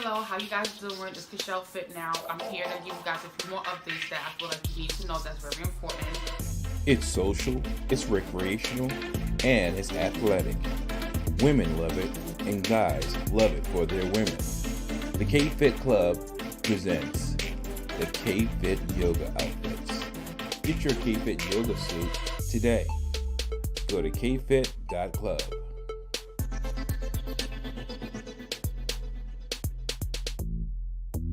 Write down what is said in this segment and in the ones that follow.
Hello, how you guys doing? It's Michelle Fit Now. I'm here to give you guys a few more updates that I feel like you need to know that's very important. It's social, it's recreational, and it's athletic. Women love it, and guys love it for their women. The K-Fit Club presents the K-Fit Yoga Outfits. Get your K-Fit Yoga suit today. Go to kfit.club.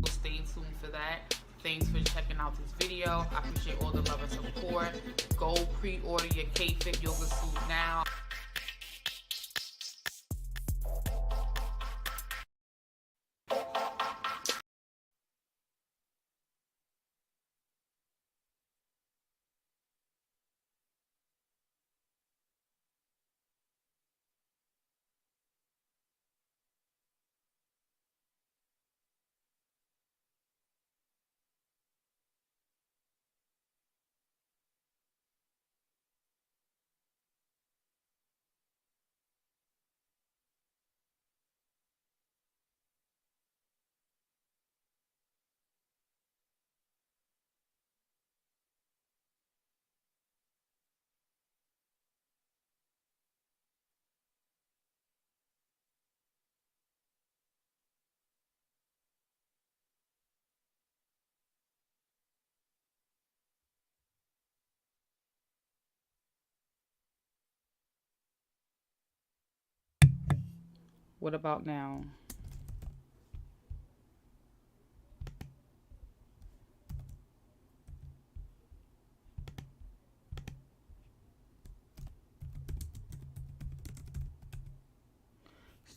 Stay tuned for that. Thanks for checking out this video. I appreciate all the love and support. Go pre-order your K-Fit Yoga suit now. What about now?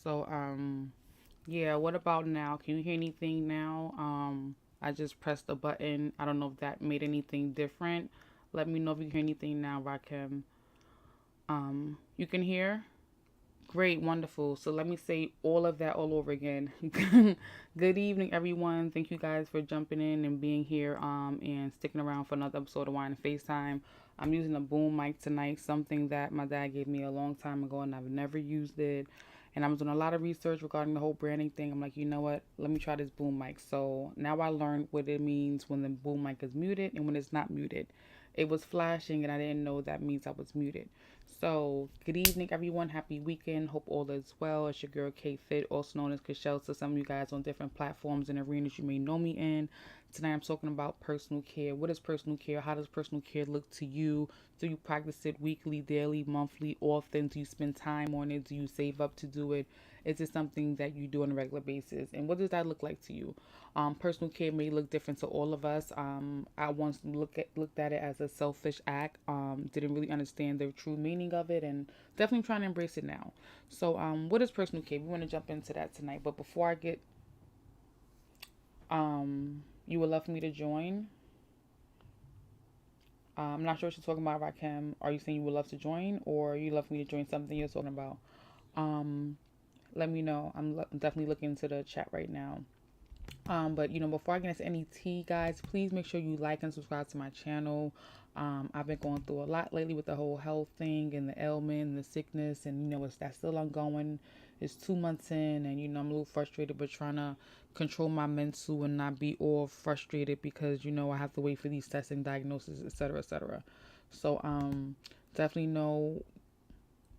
So, yeah, what about now? Can you hear anything now? I just pressed the button. I don't know if that made anything different. Let me know if you hear anything now, Rakim. You can hear? Great, wonderful. So let me say all of that all over again. Good evening, everyone. Thank you guys for jumping in and being here and sticking around for another episode of Wine and FaceTime. I'm using a boom mic tonight, something that my dad gave me a long time ago and I've never used it. And I was doing a lot of research regarding the whole branding thing. I'm like, you know what? Let me try this boom mic. So now I learned what it means when the boom mic is muted and when it's not muted. It was flashing and I didn't know that means I was muted. So, good evening, everyone. Happy weekend. Hope all is well. It's your girl K Fit, also known as Kashel, to some of you guys on different platforms and arenas you may know me in. Tonight, I'm talking about personal care. What is personal care? How does personal care look to you? Do you practice it weekly, daily, monthly, often? Do you spend time on it? Do you save up to do it? Is it something that you do on a regular basis? And what does that look like to you? Personal care may look different to all of us. I once looked at it as a selfish act. Didn't really understand the true meaning of it, and definitely trying to embrace it now. So, what is personal care? We want to jump into that tonight. But before I get, you would love for me to join. I'm not sure what you're talking about, Rakim. Are you saying you would love to join, or you love for me to join something you're talking about? Um, Let me know. I'm definitely looking into the chat right now. But before I get into any tea, guys, please make sure you like and subscribe to my channel. I've been going through a lot lately with the whole health thing and the ailment and the sickness, and that's still ongoing. It's 2 months in, and I'm a little frustrated, but trying to control my mental and not be all frustrated because I have to wait for these tests and diagnoses, etc., etc. So definitely know.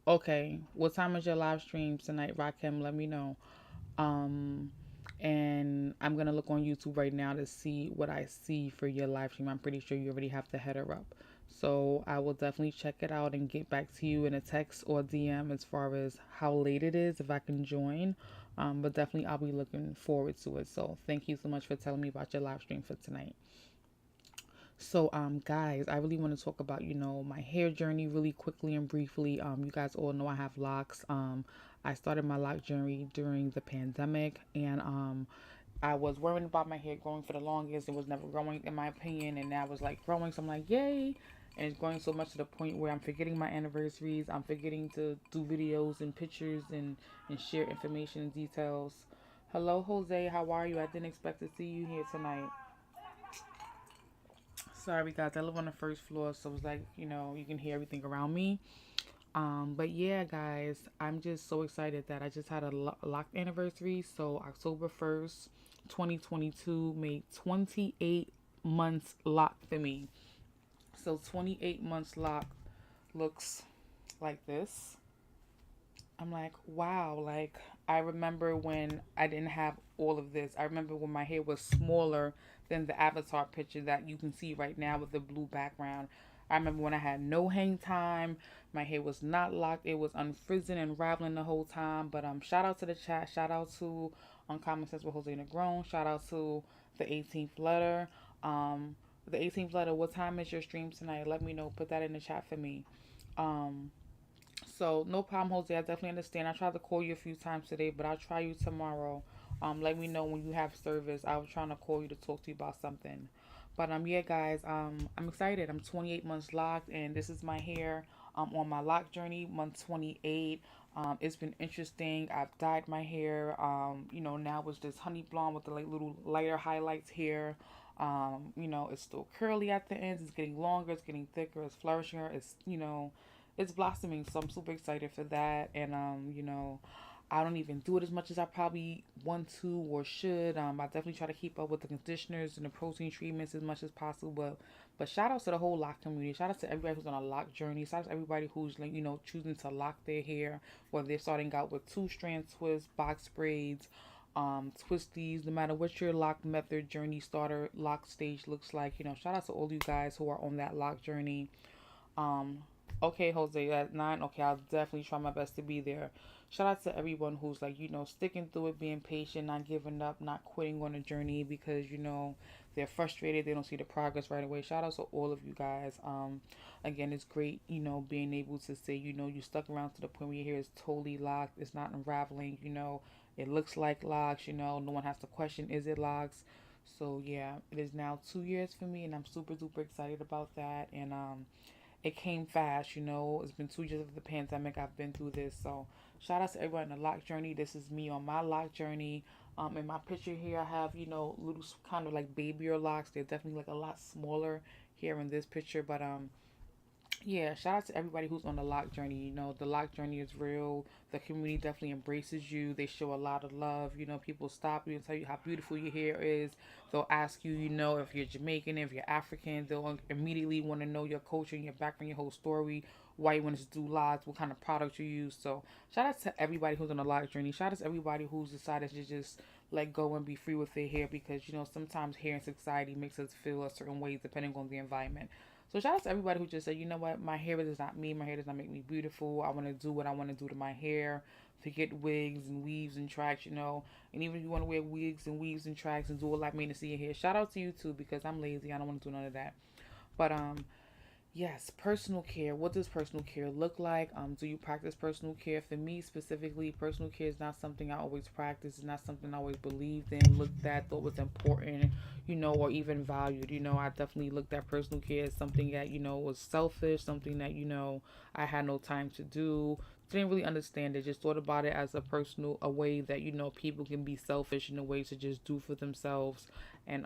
Okay, what time is your live stream tonight, Rakim? Let me know. Um, and I'm gonna look on YouTube right now to see what I see for your live stream. I'm pretty sure you already have the header up. So I will definitely check it out and get back to you in a text or DM as far as how late it is, if I can join. But definitely I'll be looking forward to it. So thank you so much for telling me about your live stream for tonight. So, guys, I really want to talk about, my hair journey really quickly and briefly. You guys all know I have locks. I started my lock journey during the pandemic, and I was worrying about my hair growing for the longest. It was never growing, in my opinion, and now it's like growing. So I'm like, yay! And it's growing so much to the point where I'm forgetting my anniversaries. I'm forgetting to do videos and pictures and share information and details. Hello, Jose. How are you? I didn't expect to see you here tonight. Sorry, guys. I live on the first floor, so it's like, you can hear everything around me. But yeah, guys, I'm just so excited that I just had a locked anniversary. So October 1st, 2022 made 28 months locked for me. So 28 months locked looks like this. I'm like, wow, like I remember when I didn't have all of this. I remember when my hair was smaller than the avatar picture that you can see right now with the blue background. I remember when I had no hang time, my hair was not locked, it was unfrizzing and raveling the whole time. But shout out to the chat, shout out to Uncommon Sense with Jose Negron, shout out to the 18th letter. Um the 18th letter, what time is your stream tonight? Let me know. Put that in the chat for me. Um so no problem, Jose. I definitely understand. I tried to call you a few times today, but I'll try you tomorrow. Let me know when you have service. I was trying to call you to talk to you about something. But yeah, guys. I'm excited. I'm 28 months locked, and this is my hair. On my lock journey, month 28. It's been interesting. I've dyed my hair. Now it's just honey blonde with the like little lighter highlights here. It's still curly at the ends. It's getting longer. It's getting thicker. It's flourishing. It's blossoming. So I'm super excited for that. And I don't even do it as much as I probably want to or should. I definitely try to keep up with the conditioners and the protein treatments as much as possible. But shout out to the whole lock community. Shout out to everybody who's on a lock journey. Shout out to everybody who's like, choosing to lock their hair, whether they're starting out with 2-strand twists, box braids, twisties, no matter what your lock method journey starter lock stage looks like. Shout out to all you guys who are on that lock journey. um Okay, Jose, at 9. Okay, I'll definitely try my best to be there. Shout out to everyone who's like, sticking through it, being patient, not giving up, not quitting on a journey because, they're frustrated, they don't see the progress right away. Shout out to all of you guys. Again, it's great, being able to say, you stuck around to the point where your hair is totally locked, it's not unraveling, it looks like locks, no one has to question, is it locks? So yeah, it is now 2 years for me, and I'm super duper excited about that. And it came fast, It's been 2 years of the pandemic. I've been through this. So shout out to everyone in the lock journey. This is me on my lock journey. In my picture here, I have, little kind of like babyer locks. They're definitely like a lot smaller here in this picture. But yeah, shout out to everybody who's on the lock journey. The lock journey is real. The community definitely embraces you. They show a lot of love. People stop you and tell you how beautiful your hair is. They'll ask you, if you're Jamaican, if you're African. They'll immediately want to know your culture and your background, your whole story, why you want to do locks, what kind of products you use. So shout out to everybody who's on the lock journey. Shout out to everybody who's decided to just let go and be free with their hair because, sometimes hair in society makes us feel a certain way depending on the environment. So shout out to everybody who just said, you know what, my hair is not me. My hair does not make me beautiful. I want to do what I want to do to my hair. Forget wigs and weaves and tracks, And even if you want to wear wigs and weaves and tracks and do all that maintenance to your hair, shout out to you too because I'm lazy. I don't want to do none of that. But yes, personal care. What does personal care look like? Do you practice personal care? For me specifically, personal care is not something I always practice. It's not something I always believed in, looked at, thought was important, or even valued. I definitely looked at personal care as something that, was selfish, something that, I had no time to do. Didn't really understand it. Just thought about it as a way that, people can be selfish in a way to just do for themselves and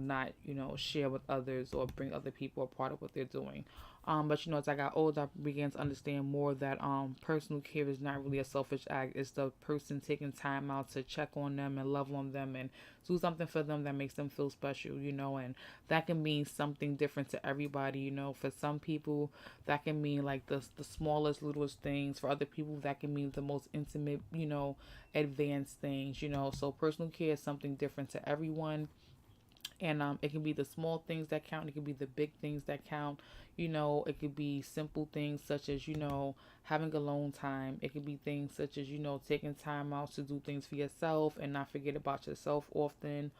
not share with others or bring other people a part of what they're doing. But as I got older, I began to understand more that personal care is not really a selfish act. It's the person taking time out to check on them and love on them and do something for them that makes them feel special, and that can mean something different to everybody. For some people that can mean like the smallest littlest things. For other people that can mean the most intimate, advanced things. So personal care is something different to everyone. And it can be the small things that count. It can be the big things that count. It could be simple things such as, having alone time. It could be things such as, taking time out to do things for yourself and not forget about yourself often.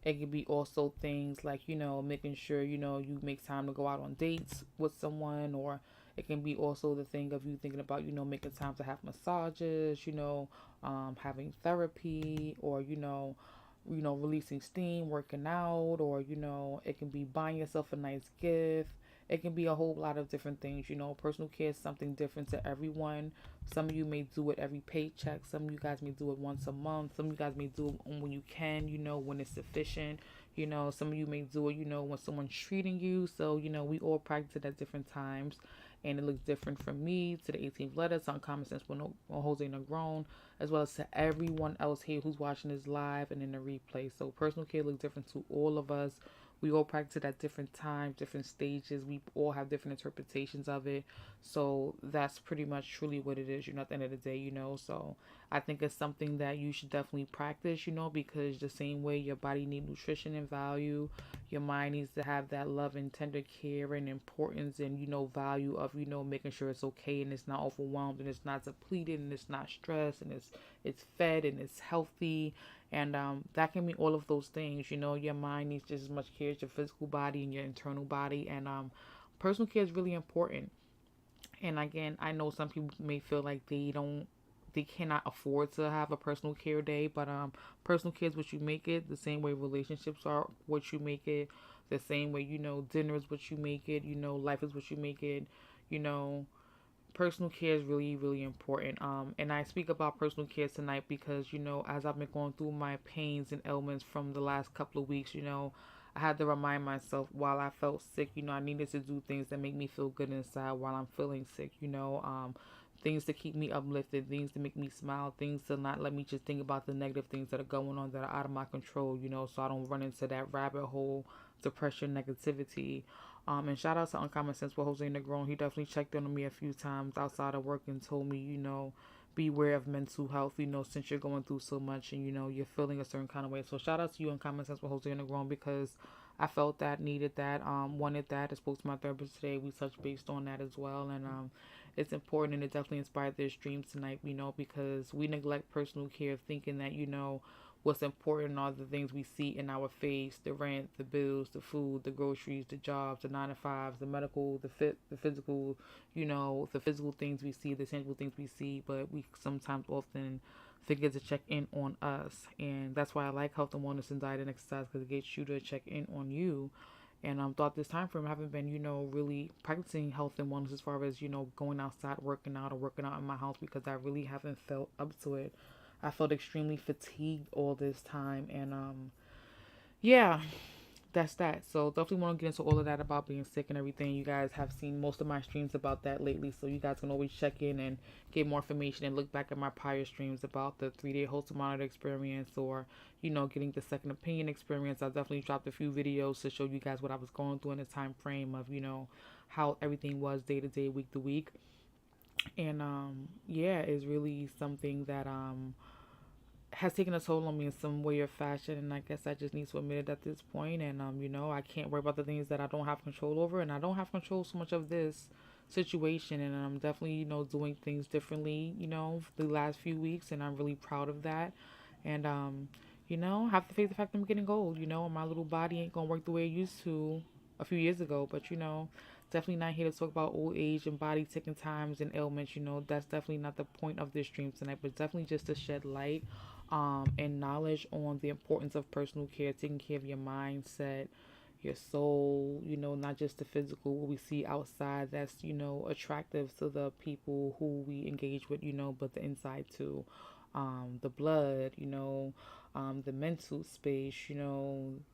It could be also things like, making sure, you make time to go out on dates with someone, or it can be also the thing of you thinking about, making time to have massages, having therapy, or, releasing steam, working out, or, it can be buying yourself a nice gift. It can be a whole lot of different things. Personal care is something different to everyone. Some of you may do it every paycheck. Some of you guys may do it once a month. Some of you guys may do it when you can, when it's sufficient. Some of you may do it, when someone's treating you. So, we all practice it at different times. and it looks different from me to the 18th letter, to Uncommon Sense with no, Jose Negron, as well as to everyone else here who's watching this live and in the replay. So personal care looks different to all of us. We all practice it at different times, different stages. We all have different interpretations of it. So that's pretty much truly what it is, at the end of the day, So I think it's something that you should definitely practice, because the same way your body needs nutrition and value, your mind needs to have that love and tender care and importance and, value of, making sure it's okay and it's not overwhelmed and it's not depleted and it's not stressed and it's fed and it's healthy. And that can mean all of those things. Your mind needs just as much care as your physical body and your internal body. And personal care is really important. And again, I know some people may feel like they cannot afford to have a personal care day, but personal care is what you make it. The same way relationships are what you make it. The same way, dinner is what you make it. Life is what you make it. You know, Personal care is really, really important. And I speak about personal care tonight because, as I've been going through my pains and ailments from the last couple of weeks, I had to remind myself while I felt sick, I needed to do things that make me feel good inside while I'm feeling sick, things to keep me uplifted, things to make me smile, things to not let me just think about the negative things that are going on that are out of my control, so I don't run into that rabbit hole, depression, negativity. And shout out to Uncommon Sense with Jose Negron. He definitely checked in on me a few times outside of work and told me, beware of mental health, since you're going through so much and, you're feeling a certain kind of way. So shout out to you Uncommon Sense with Jose Negron because I felt that, needed that, wanted that. I spoke to my therapist today. We touched based on that as well. And it's important and it definitely inspired this stream tonight, because we neglect personal care thinking that, what's important are the things we see in our face, the rent, the bills, the food, the groceries, the jobs, the 9 to 5s, the medical, the physical, the physical things we see, the tangible things we see, but we sometimes often forget to check in on us. And that's why I like health and wellness and diet and exercise, because it gets you to check in on you. And throughout this time frame, I haven't been, really practicing health and wellness as far as, going outside, working out, or working out in my house, because I really haven't felt up to it. I felt extremely fatigued all this time, and yeah, that's that. So definitely want to get into all of that about being sick and everything. You guys have seen most of my streams about that lately, so you guys can always check in and get more information and look back at my prior streams about the 3-day Holster Monitor experience, or getting the second opinion experience. I definitely dropped a few videos to show you guys what I was going through in the time frame of how everything was day to day, week to week. And yeah, it's really something that has taken a toll on me in some way or fashion, and I guess I just need to admit it at this point. And I can't worry about the things that I don't have control over, and I don't have control so much of this situation. And I'm definitely doing things differently the last few weeks, and I'm really proud of that. And have to face the fact that I'm getting old. My little body ain't gonna work the way it used to a few years ago, but definitely not here to talk about old age and body ticking times and ailments. That's definitely not the point of this stream tonight, but definitely just to shed light and knowledge on the importance of personal care, taking care of your mindset, your soul, not just the physical, what we see outside that's, attractive to the people who we engage with, but the inside too. The blood, the mental space,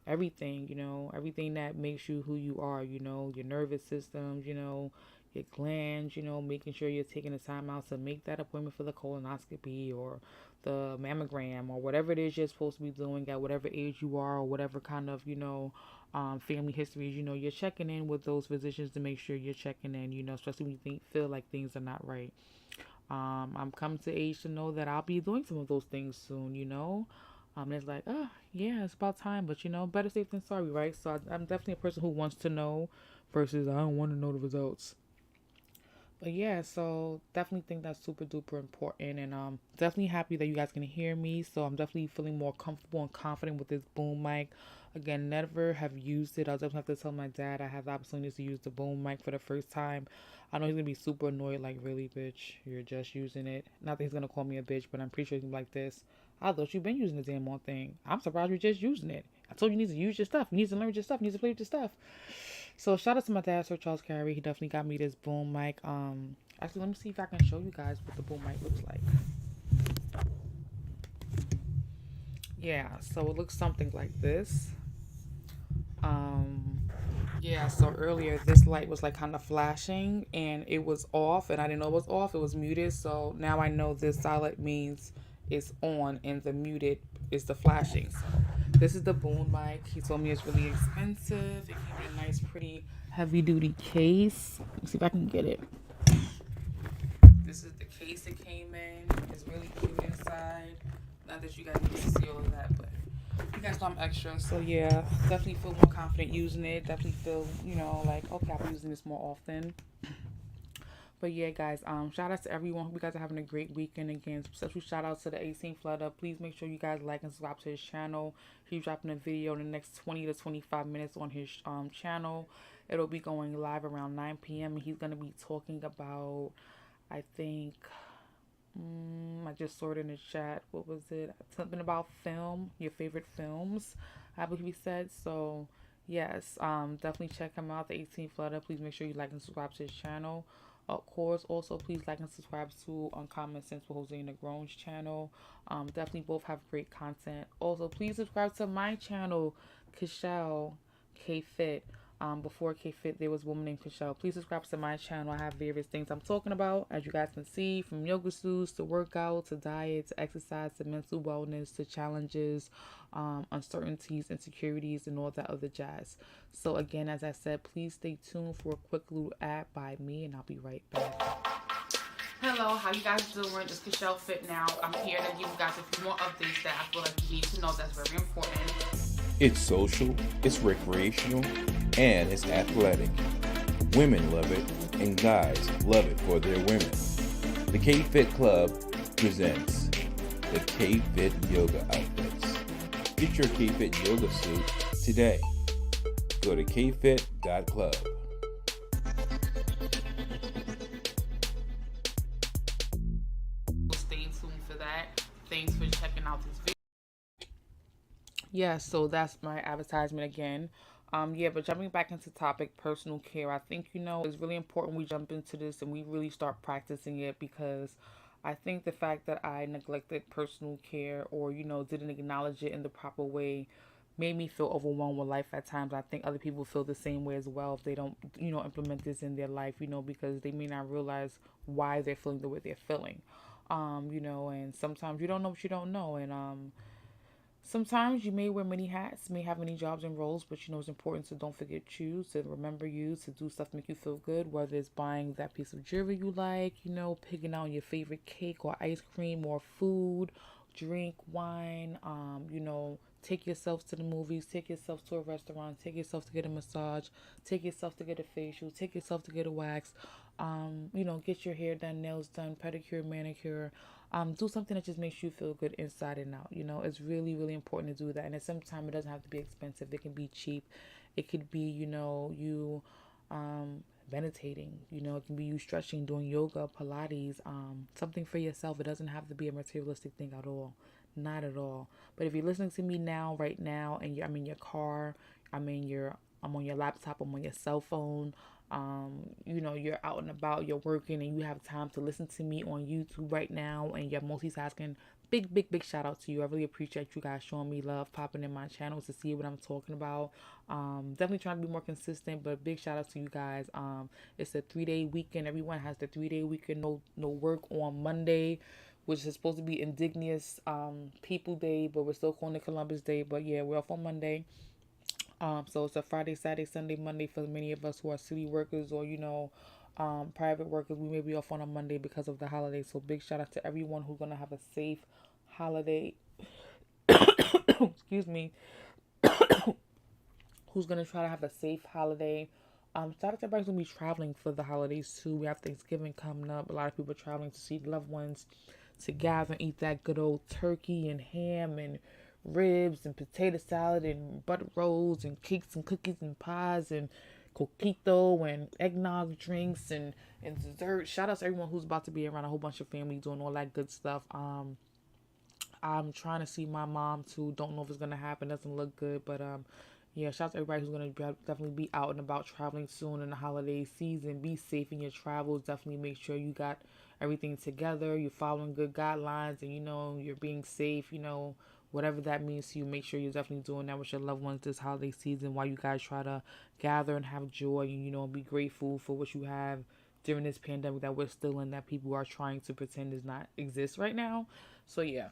everything that makes you who you are, your nervous system, your glands, making sure you're taking the time out to make that appointment for the colonoscopy or the mammogram or whatever it is you're supposed to be doing at whatever age you are, or whatever kind of, family histories, you're checking in with those physicians to make sure you're checking in, especially when you feel like things are not right. I'm coming to age to know that I'll be doing some of those things soon, it's like, oh, yeah, it's about time, but better safe than sorry, right? So I'm definitely a person who wants to know versus I don't want to know the results. But yeah, so definitely think that's super duper important, and definitely happy that you guys can hear me. So I'm definitely feeling more comfortable and confident with this boom mic. Again, never have used it. I'll definitely have to tell my dad I have the opportunity to use the boom mic for the first time. I know he's gonna be super annoyed, like, really, bitch, you're just using it. Not that he's gonna call me a bitch, but I'm pretty sure he's gonna be like this. I thought you've been using the damn one thing. I'm surprised you're just using it. I told you need to use your stuff. You need to learn your stuff. You need to play with your stuff. So shout out to my dad, Sir Charles Carey. He definitely got me this boom mic. Actually, let me see if I can show you guys what the boom mic looks like. Yeah, so it looks something like this. Yeah, so earlier this light was like kind of flashing and it was off and I didn't know it was off. It was muted. So now I know this solid means it's on and the muted is the flashing. So this is the boom mic. He told me it's really expensive. It came in a nice, pretty heavy duty case. Let's see if I can get it. This is the case it came in. It's really cute inside. Not that you guys need to see all of that, but you guys know I'm extra. So yeah, definitely feel more confident using it. Definitely feel, like, okay, I'll be using this more often. But yeah, guys, shout out to everyone. Hope you guys are having a great weekend. Again, special shout out to the 18 Flutter. Please make sure you guys like and subscribe to his channel. He's dropping a video in the next 20 to 25 minutes on his channel. It'll be going live around 9 p.m. and he's gonna be talking about, I think, I just saw it in the chat. What was it? Something about film, your favorite films, I believe he said. So yes, definitely check him out, the 18 Flutter. Please make sure you like and subscribe to his channel. Of course, also please like and subscribe to Uncommon Sense with Jose and the Groans channel. Definitely both have great content. Also, please subscribe to my channel, Kashelle K Fit. Before K Fit, there was a woman named Kashelle. Please subscribe to my channel. I have various things I'm talking about, as you guys can see, from yoga suits to workout to diet to exercise to mental wellness to challenges, uncertainties, insecurities, and all that other jazz. So again, as I said, please stay tuned for a quick little ad by me, and I'll be right back. Hello, how you guys doing? It's Kashelle Fit now. I'm here to give you guys a few more updates that I feel like you need to know that's very important. It's social, it's recreational, and it's athletic. Women love it, and guys love it for their women. The K-Fit Club presents the K-Fit Yoga Outfits. Get your K-Fit yoga suit today. Go to kfit.club. Stay tuned for that. Thanks for checking out this video. Yeah, so that's my advertisement again. Yeah, but jumping back into topic, personal care, I think, it's really important we jump into this and we really start practicing it, because I think the fact that I neglected personal care or, didn't acknowledge it in the proper way made me feel overwhelmed with life at times. I think other people feel the same way as well if they don't, implement this in their life, because they may not realize why they're feeling the way they're feeling. And sometimes you don't know what you don't know. And sometimes you may wear many hats, may have many jobs and roles, but it's important to don't forget you, to remember you, to do stuff to make you feel good, whether it's buying that piece of jewelry you like, picking out your favorite cake or ice cream or food, drink, wine, take yourself to the movies, take yourself to a restaurant, take yourself to get a massage, take yourself to get a facial, take yourself to get a wax, get your hair done, nails done, pedicure, manicure. Do something that just makes you feel good inside and out. It's really, really important to do that. And at some time, it doesn't have to be expensive. It can be cheap. It could be, you meditating. It can be you stretching, doing yoga, Pilates, something for yourself. It doesn't have to be a materialistic thing at all. Not at all. But if you're listening to me now, right now, and I'm in your car, I'm on your laptop, I'm on your cell phone, you're out and about, you're working, and you have time to listen to me on YouTube right now, and you're multitasking, big shout out to you. I really appreciate you guys showing me love, popping in my channel to see what I'm talking about. Definitely trying to be more consistent, but big shout out to you guys. It's a 3-day weekend. Everyone has the 3-day weekend. No work on Monday, which is supposed to be Indigenous People Day, but we're still calling it Columbus Day. But yeah, we're off on Monday. So it's a Friday, Saturday, Sunday, Monday for many of us who are city workers or, private workers. We may be off on a Monday because of the holiday. So big shout out to everyone who's going to have a safe holiday. Excuse me. Who's going to try to have a safe holiday. Shout out to everybody who's going to be traveling for the holidays too. We have Thanksgiving coming up. A lot of people are traveling to see loved ones, to gather and eat that good old turkey and ham and ribs and potato salad and butter rolls and cakes and cookies and pies and coquito and eggnog drinks and dessert. Shout out to everyone who's about to be around a whole bunch of family doing all that good stuff. I'm trying to see my mom too. Don't know if it's gonna happen. Doesn't look good, but yeah. Shout out to everybody who's gonna definitely be out and about traveling soon in the holiday season. Be safe in your travels. Definitely make sure you got everything together. You're following good guidelines, and you're being safe. whatever that means to you, make sure you're definitely doing that with your loved ones this holiday season while you guys try to gather and have joy and, be grateful for what you have during this pandemic that we're still in, that people are trying to pretend does not exist right now. So, yeah.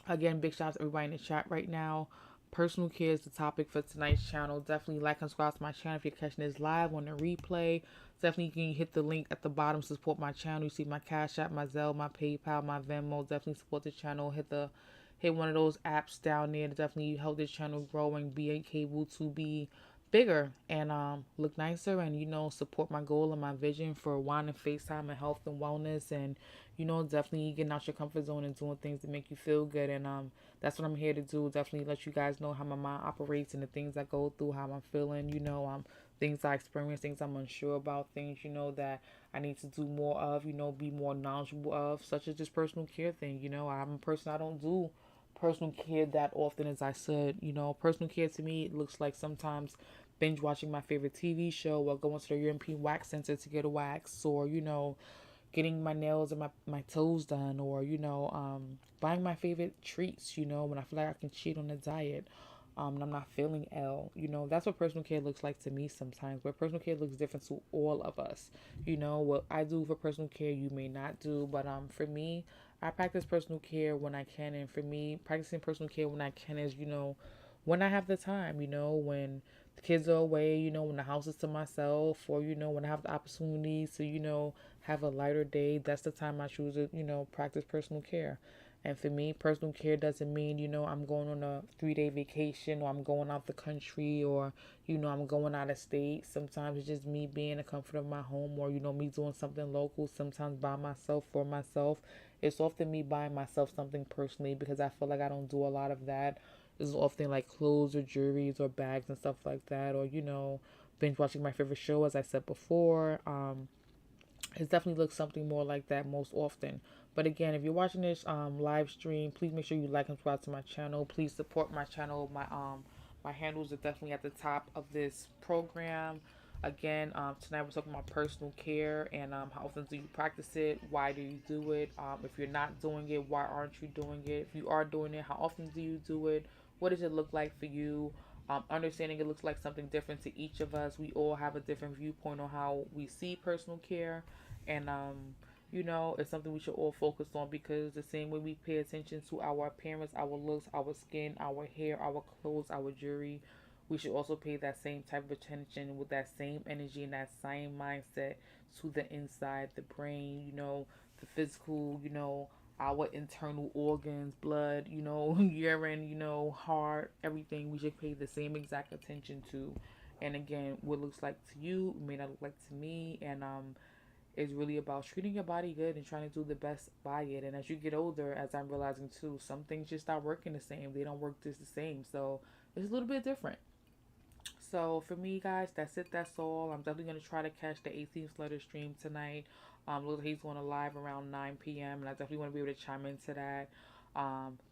Again, big shout out to everybody in the chat right now. Personal care is the topic for tonight's channel. Definitely like and subscribe to my channel if you're catching this live on the replay. Definitely you can hit the link at the bottom to support my channel. You see my Cash App, my Zelle, my PayPal, my Venmo. Definitely support the channel. Hit one of those apps down there to definitely help this channel grow and be able to be bigger and look nicer and support my goal and my vision for wine and FaceTime and health and wellness and definitely getting out your comfort zone and doing things that make you feel good. And that's what I'm here to do. Definitely let you guys know how my mind operates and the things I go through, how I'm feeling, things I experience, things I'm unsure about, things that I need to do more of, be more knowledgeable of, such as this personal care thing. I'm a person, I don't do personal care that often as I said. Personal care to me, it looks like sometimes binge watching my favorite TV show or going to the European wax center to get a wax, or getting my nails and my toes done, or buying my favorite treats when I feel like I can cheat on a diet and I'm not feeling ill. That's what personal care looks like to me sometimes, but personal care looks different to all of us. What I do for personal care you may not do, but for me, I practice personal care when I can. And for me, practicing personal care when I can is when I have the time, when the kids are away, when the house is to myself, or when I have the opportunity to have a lighter day. That's the time I choose to practice personal care. And for me, personal care doesn't mean I'm going on a 3-day vacation, or I'm going out the country, or I'm going out of state. Sometimes it's just me being in the comfort of my home, or me doing something local, sometimes by myself, for myself. It's often me buying myself something personally, because I feel like I don't do a lot of that. It's often like clothes or jewelries or bags and stuff like that, or binge watching my favorite show, as I said before. It definitely looks something more like that most often. But again, if you're watching this live stream, please make sure you like and subscribe to my channel. Please support my channel. My handles are definitely at the top of this program. Again, tonight we're talking about personal care and how often do you practice it? Why do you do it? If you're not doing it, why aren't you doing it? If you are doing it, how often do you do it? What does it look like for you? Understanding it looks like something different to each of us. We all have a different viewpoint on how we see personal care. And, it's something we should all focus on, because the same way we pay attention to our appearance, our looks, our skin, our hair, our clothes, our jewelry, we should also pay that same type of attention with that same energy and that same mindset to the inside, the brain, the physical, our internal organs, blood, urine, heart, everything. We should pay the same exact attention to. And again, what looks like to you may not look like to me. And it's really about treating your body good and trying to do the best by it. And as you get older, as I'm realizing too, some things just start working the same. They don't work just the same. So it's a little bit different. So for me, guys, that's it. That's all. I'm definitely going to try to catch the 18th letter stream tonight. Looks like he's going to live around 9 p.m. And I definitely want to be able to chime into that.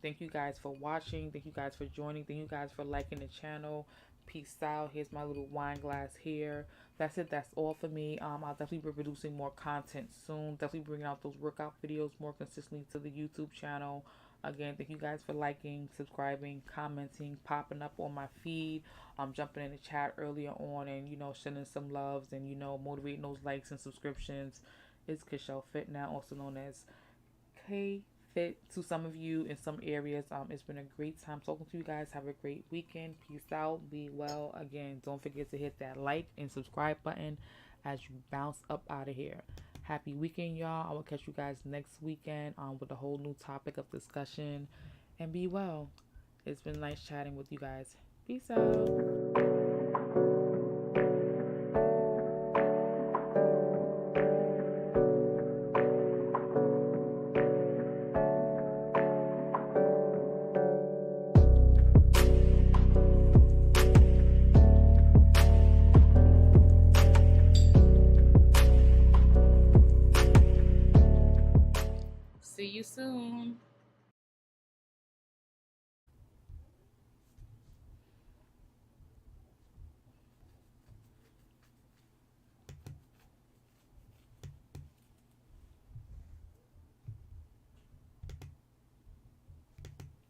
Thank you guys for watching. Thank you guys for joining. Thank you guys for liking the channel. Peace out. Here's my little wine glass here. That's it. That's all for me. I'll definitely be producing more content soon. Definitely bringing out those workout videos more consistently to the YouTube channel. Again, thank you guys for liking, subscribing, commenting, popping up on my feed, jumping in the chat earlier on, and sending some loves and motivating those likes and subscriptions. It's Kishelle Fit now, also known as K Fit to some of you in some areas. It's been a great time talking to you guys. Have a great weekend. Peace out. Be well. Again, don't forget to hit that like and subscribe button as you bounce up out of here. Happy weekend, y'all. I will catch you guys next weekend with a whole new topic of discussion. And be well. It's been nice chatting with you guys. Peace out. See you soon.